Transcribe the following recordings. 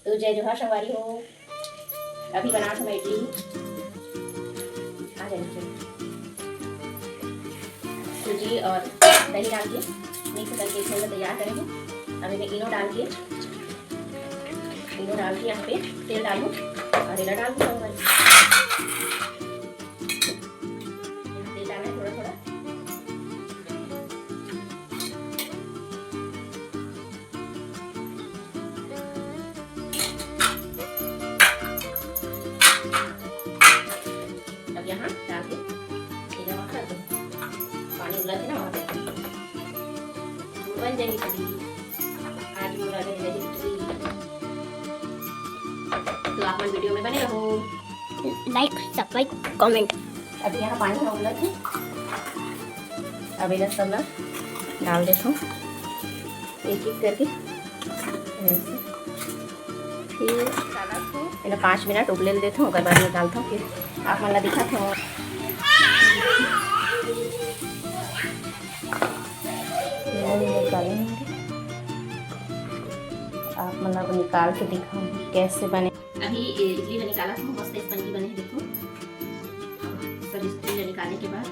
तो जय जोहार संगवारी हो। अभी बना था मैं इडली। आ जाइए। सूजी और दही डाल के मिक्स करके थोड़ा तैयार करेंगे। अभी मैं इनो डाल के यहाँ पे तेल डालूँ और इला डाल दूँ। तेल डालना है थोड़ा थोड़ा। अब यहाँ डाल के वहाँ कर दो। पानी उबला थे ना वहाँ पे बन जाएगी कभी। आज बोला जाएगी इडली। तो आप वीडियो में बने रहो। Like subscribe comment. अभी यहाँ पानी में उबला थे। अब इधर सब मैं डाल देता हूँ एक एक करके ऐसे। फिर इन्हें 5 मिनट उबले देता हूँ। बाद में डालता हूँ। फिर आप मतलब दिखाते हो। आप मतलब निकाल के दिखाऊंगी कैसे बने। अभी इडली में निकाला था मस्त इस बन की बने। देखो सर इडली निकालने के बाद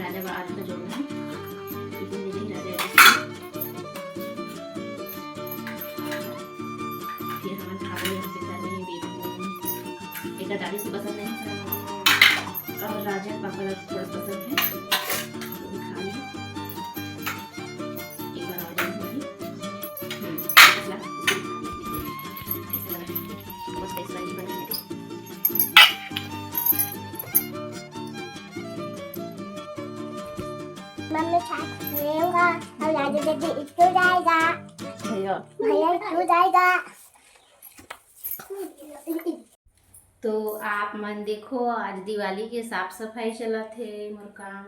राजा बाहर का जोड़ना है। फिर हम खाने एक दादी से पसंद नहीं और राजा पापा थोड़ा पसंद है तो भी खा लें। एक बार आ जाए मम्मी साथ लेगा और राजा दीदी इसको जाएगा। भैया इसको जाएगा। तो आप मन देखो आज दिवाली के साफ सफाई चला थे मोर काम।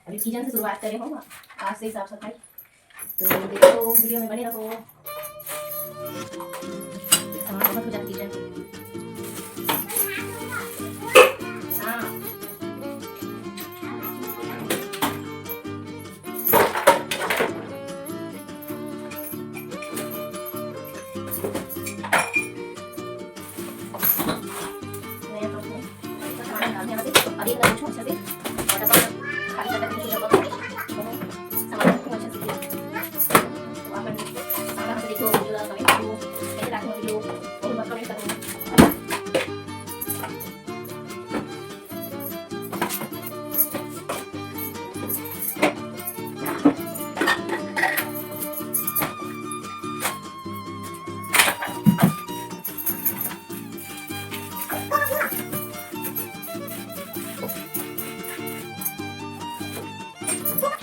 अभी किचन से शुरुआत करें हो आज से साफ सफाई। तो देखो वीडियो में बने रहो। सामान बहुत हो जाती किचन। हाँ अभी अच्छे से और खाली करके देखो कैसे रखो वीडियो बहुत कमेंट करो।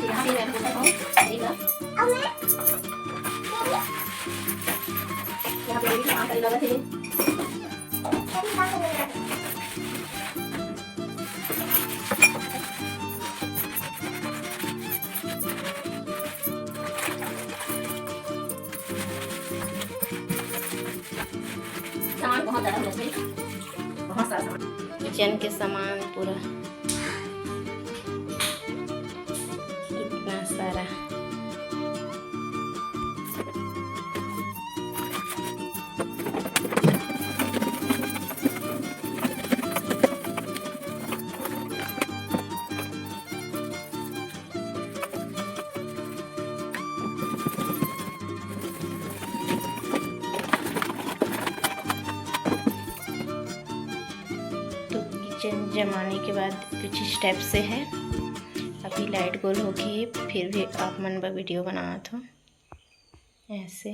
यहाँ पे मैं बोलता हूँ यहाँ पे काम करने लगा थे। सामान बहुत ज़्यादा हो जाए। बहुत सारा सामान किचन के सामान पूरा इतना सारा। किचन जमाने के बाद कुछ स्टेप से है। अभी लाइट गोल होगी फिर भी आप मन बा वीडियो बना था ऐसे।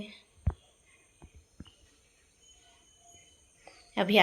अभी